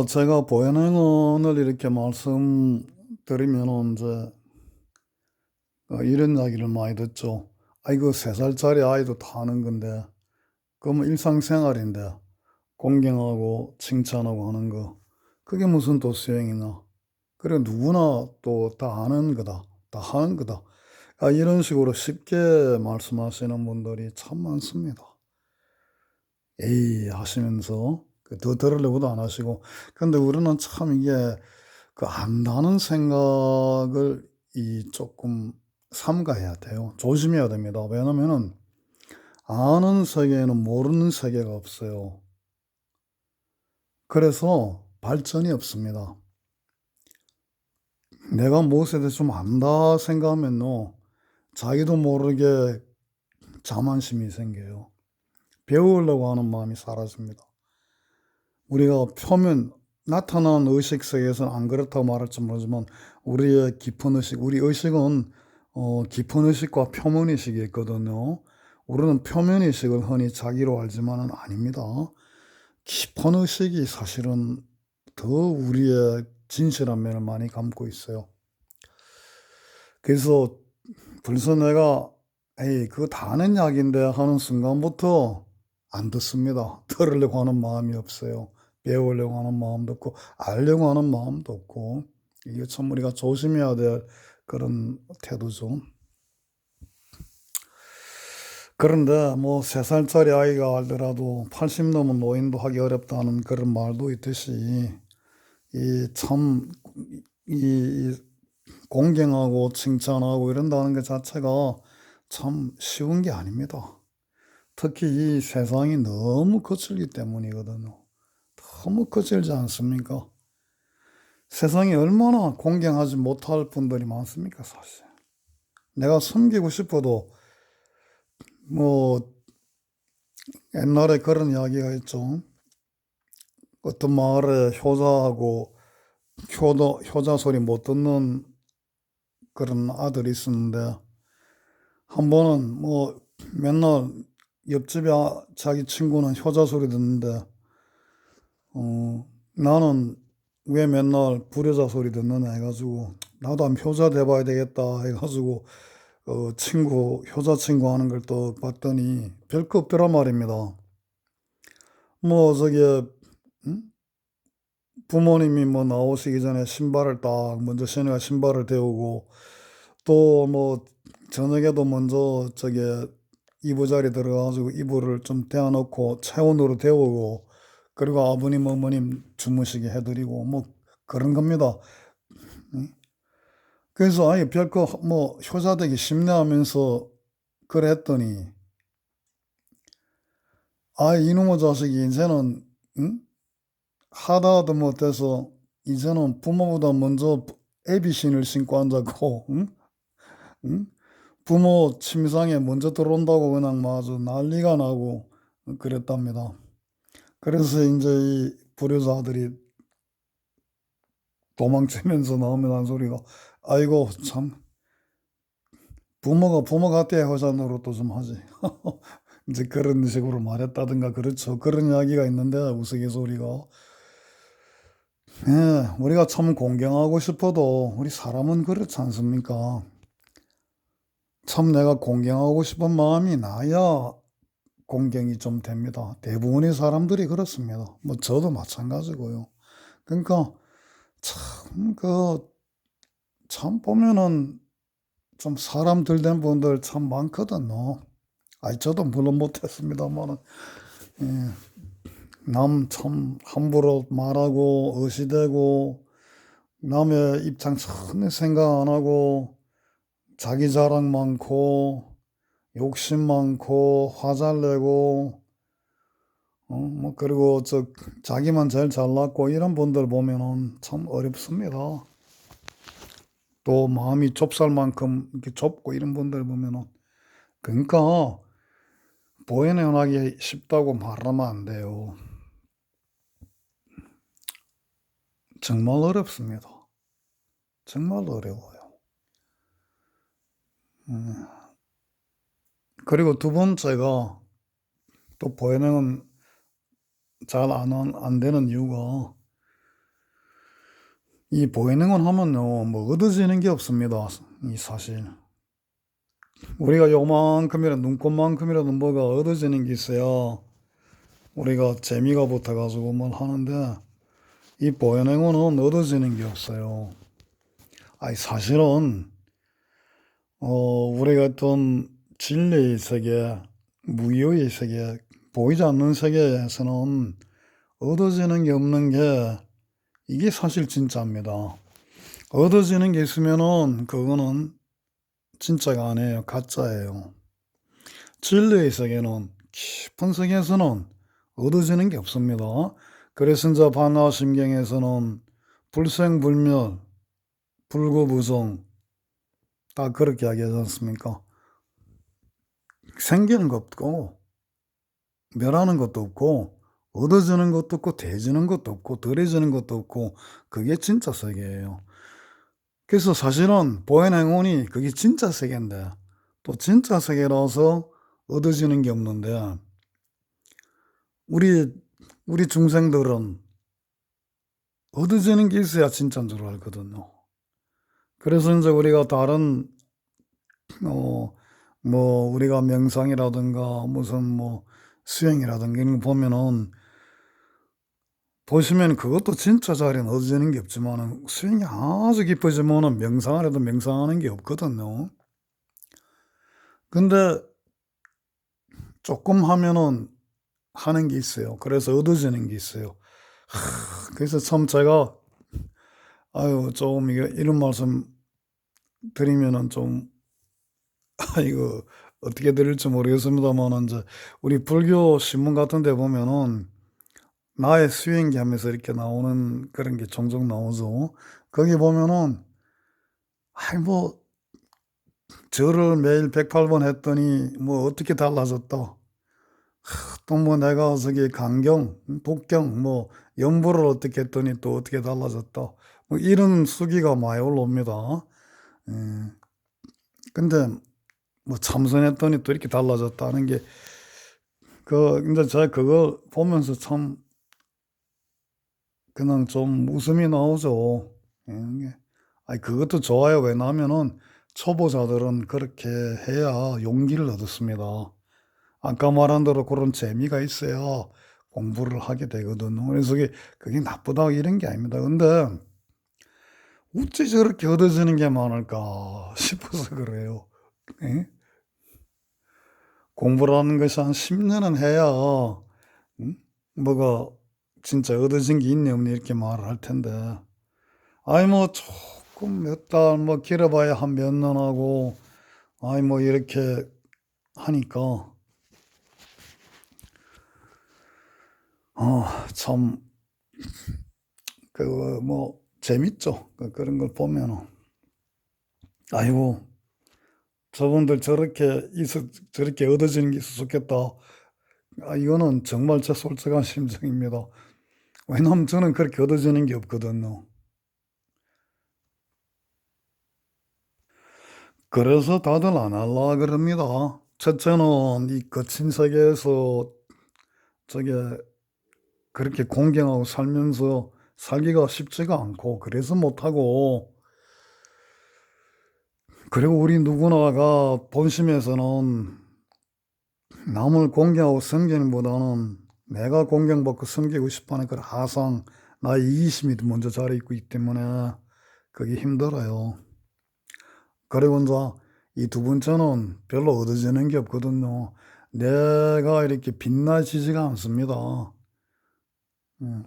제가 보현행언을 이렇게 말씀드리면은, 이런 이야기를 많이 듣죠. 아이고, 3살짜리 아이도 다 하는 건데, 그러면 일상생활인데, 공경하고 칭찬하고 하는 거. 그게 무슨 또 수행이나. 그래, 누구나 또 다 아는 거다. 다 하는 거다. 이런 식으로 쉽게 말씀하시는 분들이 참 많습니다. 에이, 하시면서, 더 들으려고도 안 하시고. 근데 우리는 참 이게, 안다는 생각을 조금 삼가해야 돼요. 조심해야 됩니다. 왜냐면은 아는 세계에는 모르는 세계가 없어요. 그래서 발전이 없습니다. 내가 무엇에 대해서 좀 안다 생각하면요, 자기도 모르게 자만심이 생겨요. 배우려고 하는 마음이 사라집니다. 우리가 표면 나타나는 의식 세계에서는 안 그렇다고 말할지 모르지만, 우리의 깊은 의식, 우리 의식은 깊은 의식과 표면 의식이 있거든요. 우리는 표면 의식을 흔히 자기로 알지만은 아닙니다. 깊은 의식이 사실은 더 우리의 진실한 면을 많이 감고 있어요. 그래서 벌써 내가 에이, 그거 다 아는 이야기인데 하는 순간부터 안 듣습니다. 들으려고 하는 마음이 없어요. 배우려고 하는 마음도 없고, 알려고 하는 마음도 없고, 이게 참 우리가 조심해야 될 그런 태도죠. 그런데 뭐 3살짜리 아이가 알더라도 80 넘은 노인도 하기 어렵다는 그런 말도 있듯이, 이 참, 이 공경하고 칭찬하고 이런다는 것 자체가 참 쉬운 게 아닙니다. 특히 이 세상이 너무 거칠기 때문이거든요. 너무 거칠지 않습니까? 세상에 얼마나 공경하지 못할 분들이 많습니까, 사실. 내가 섬기고 싶어도, 뭐, 옛날에 그런 이야기가 있죠. 어떤 마을에 효자하고 효자 소리 못 듣는 그런 아들이 있었는데, 한 번은 뭐, 맨날 옆집에 자기 친구는 효자 소리 듣는데, 나는 왜 맨날 불효자 소리 듣느냐 해가지고, 나도 한번 효자 돼봐야 되겠다 해가지고, 효자 친구 하는 걸 또 봤더니 별거 없더란 말입니다. 뭐, 음? 부모님이 뭐 나오시기 전에 신발을 딱 먼저 신우가 신발을 데우고, 또 뭐, 저녁에도 먼저 이부자리 들어가가지고 이불을 좀 대어놓고 체온으로 데우고, 그리고 아버님, 어머님 주무시게 해드리고, 뭐, 그런 겁니다. 응? 그래서 아예 별거 뭐, 효자되기 쉽네 하면서 그래 했더니, 이놈의 자식이 이제는, 응? 하다하다 못해서, 이제는 부모보다 먼저 애비신을 신고 앉았고, 응? 응? 부모 침상에 먼저 들어온다고 그냥 마저 난리가 나고 그랬답니다. 그래서 이제 이 불효자들이 도망치면서 나오면 한 소리가, 아이고 참 부모가 부모 같아 효자 노릇도 좀 하지. 이제 그런 식으로 말했다든가, 그렇죠. 그런 이야기가 있는데, 우스갯소리가. 예, 우리가 참 공경하고 싶어도 우리 사람은 그렇지 않습니까? 참 내가 공경하고 싶은 마음이 나야 공경이 좀 됩니다. 대부분의 사람들이 그렇습니다. 뭐 저도 마찬가지고요. 그러니까 참 참 보면은 좀 사람 들된 분들 참 많거든요. 저도 물론 못했습니다만은, 남 참 함부로 말하고 의시되고, 남의 입장 전혀 생각 안 하고, 자기 자랑 많고, 욕심 많고, 화 잘 내고, 뭐, 그리고 자기만 제일 잘났고, 이런 분들 보면은 참 어렵습니다. 또 마음이 좁쌀 만큼 이렇게 좁고 이런 분들 보면은, 그러니까 보이내하기 쉽다고 말하면 안 돼요. 정말 어렵습니다. 정말 어려워요. 그리고 두 번째가, 또 보이내는 잘 안 되는 이유가, 이 보행은 하면요, 뭐 얻어지는 게 없습니다. 이 사실. 우리가 요만큼이라도, 눈꽃만큼이라도 뭐가 얻어지는 게 있어야 우리가 재미가 붙어가지고 뭘 하는데, 이 보행은 얻어지는 게 없어요. 아니, 사실은, 우리가 어떤 진리의 세계, 무의의 세계, 보이지 않는 세계에서는 얻어지는 게 없는 게 이게 사실 진짜입니다. 얻어지는 게 있으면은 그거는 진짜가 아니에요. 가짜예요. 진리의 세계는, 깊은 세계에서는 얻어지는 게 없습니다. 그래서 이제 반화심경에서는 불생불멸, 불구부정 다 그렇게 이야기하지 않습니까? 생기는 것도 없고 멸하는 것도 없고 얻어지는 것도 없고 대지는 것도 없고 덜해지는 것도 없고 그게 진짜 세계예요. 그래서 사실은 보현행운이 그게 진짜 세계인데 또 진짜 세계라서 얻어지는 게 없는데 우리 중생들은 얻어지는 게 있어야 진짜인 줄 알거든요. 그래서 이제 우리가 다른 뭐 우리가 명상이라든가 무슨 뭐 수행이라든가 이런 거 보면은 보시면 그것도 진짜 자리는 얻어지는 게 없지만은 수행이 아주 깊어지면은 명상을 해도 명상하는 게 없거든요. 근데 조금 하면은 하는 게 있어요. 그래서 얻어지는 게 있어요. 그래서 참 제가 아유 좀 이런 말씀 드리면은 좀 이거 어떻게 드릴지 모르겠습니다만은 이제 우리 불교 신문 같은 데 보면은 나의 수행기 하면서 이렇게 나오는 그런 게 종종 나오죠. 거기 보면은 아이 뭐 절을 매일 108번 했더니 뭐 어떻게 달라졌다. 또 뭐 내가 저기 강경, 독경, 뭐 연보를 어떻게 했더니 또 어떻게 달라졌다. 뭐 이런 수기가 많이 올라옵니다. 예. 근데 뭐 참선했더니 또 이렇게 달라졌다는 게 근데 제가 그걸 보면서 참 그냥 좀 웃음이 나오죠. 예. 아니 그것도 좋아요. 왜냐하면은 초보자들은 그렇게 해야 용기를 얻었습니다. 아까 말한 대로 그런 재미가 있어야 공부를 하게 되거든요. 그래서 그게 나쁘다 이런 게 아닙니다. 근데 어찌 저렇게 얻어지는 게 많을까 싶어서 그래요. 예? 공부라는 것이 한 10년은 해야 뭐가 진짜 얻어진 게 있네 없네 이렇게 말을 할 텐데 아이 뭐 조금 몇 달 뭐 길어봐야 한 몇 년 하고 아이 뭐 이렇게 하니까 참 뭐 재밌죠. 그런 걸 보면은 아이고 저분들 저렇게 얻어지는 게 있었 좋겠다. 이거는 정말 제 솔직한 심정입니다. 왜냐하면 저는 그렇게 얻어지는 게 없거든요. 그래서 다들 안 할라 그럽니다. 첫째는 이 거친 세계에서 저게 그렇게 공경하고 살면서 살기가 쉽지가 않고 그래서 못하고 그리고 우리 누구나가 본심에서는 남을 공경하고 섬기는 보다는 내가 공경받고 섬기고 싶어하는 그런 하상, 나의 이기심이 먼저 자리 있고 있기 때문에 그게 힘들어요. 그리고 이제 이 두 번째는 별로 얻어지는 게 없거든요. 내가 이렇게 빛나지지가 않습니다.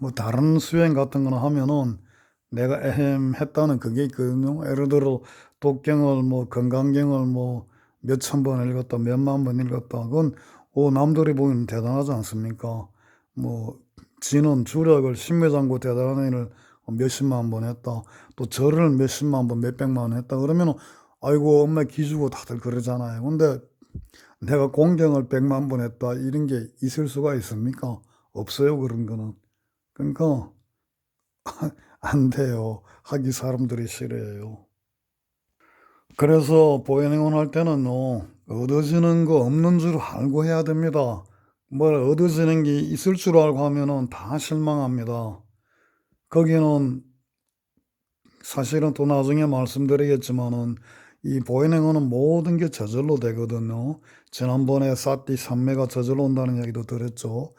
뭐 다른 수행 같은 거나 하면은 내가 에헴 했다는 그게 있거든요. 예를 들어 독경을 뭐 건강경을 뭐 몇천 번 읽었다, 몇만 번 읽었다. 그건 남들이 보기엔 대단하지 않습니까? 뭐 진원 주력을 신묘장구 대단한 일을 몇십만 번 했다. 또 절을 몇십만 번, 몇백만 번 했다. 그러면은 아이고 엄마 기주고 다들 그러잖아요. 근데 내가 공경을 100만 번 했다. 이런 게 있을 수가 있습니까? 없어요, 그런 거는. 그러니까 안 돼요. 하기 사람들이 싫어해요. 그래서 보행원 할 때는요, 얻어지는 거 없는 줄 알고 해야 됩니다. 뭘 얻어지는 게 있을 줄 알고 하면은 다 실망합니다. 거기는 사실은 또 나중에 말씀드리겠지만은 이 보행하는 모든 게 저절로 되거든요. 지난번에 사띠 산매가 저절로 온다는 얘기도 드렸죠.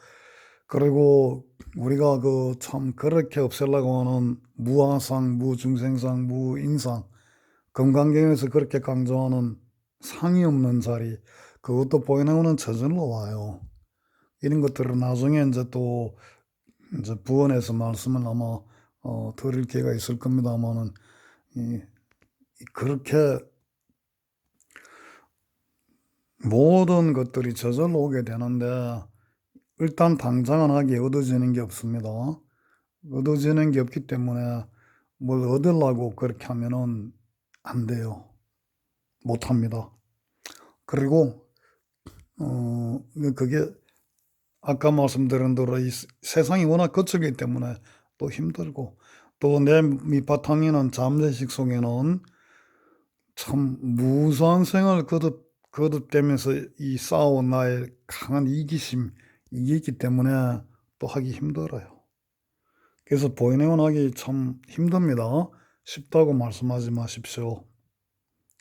그리고 우리가 그 참 그렇게 없애려고 하는 무아상, 무중생상, 무인상, 금강경에서 그렇게 강조하는 상이 없는 자리, 그것도 보행하는 저절로 와요. 이런 것들을 나중에 이제 또 이제 부원에서 말씀을 아마 드릴 기회가 있을 겁니다만은 그렇게 모든 것들이 저절로 오게 되는데 일단 당장은 하기에 얻어지는 게 없습니다. 얻어지는 게 없기 때문에 뭘 얻으려고 그렇게 하면은 안 돼요. 못 합니다. 그리고 그게 아까 말씀드린 대로 이 세상이 워낙 거칠기 때문에 또 힘들고 또 내 밑바탕에는 잠재식 속에는 참 무수한 생활 거듭되면서 이 쌓아온 나의 강한 이기심, 이게 있기 때문에 또 하기 힘들어요. 그래서 보이내원 하기 참 힘듭니다. 쉽다고 말씀하지 마십시오.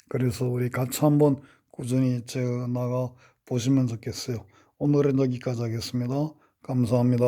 그래서 우리 같이 한번 꾸준히 나가 보시면 좋겠어요. 오늘은 여기까지 하겠습니다. 감사합니다.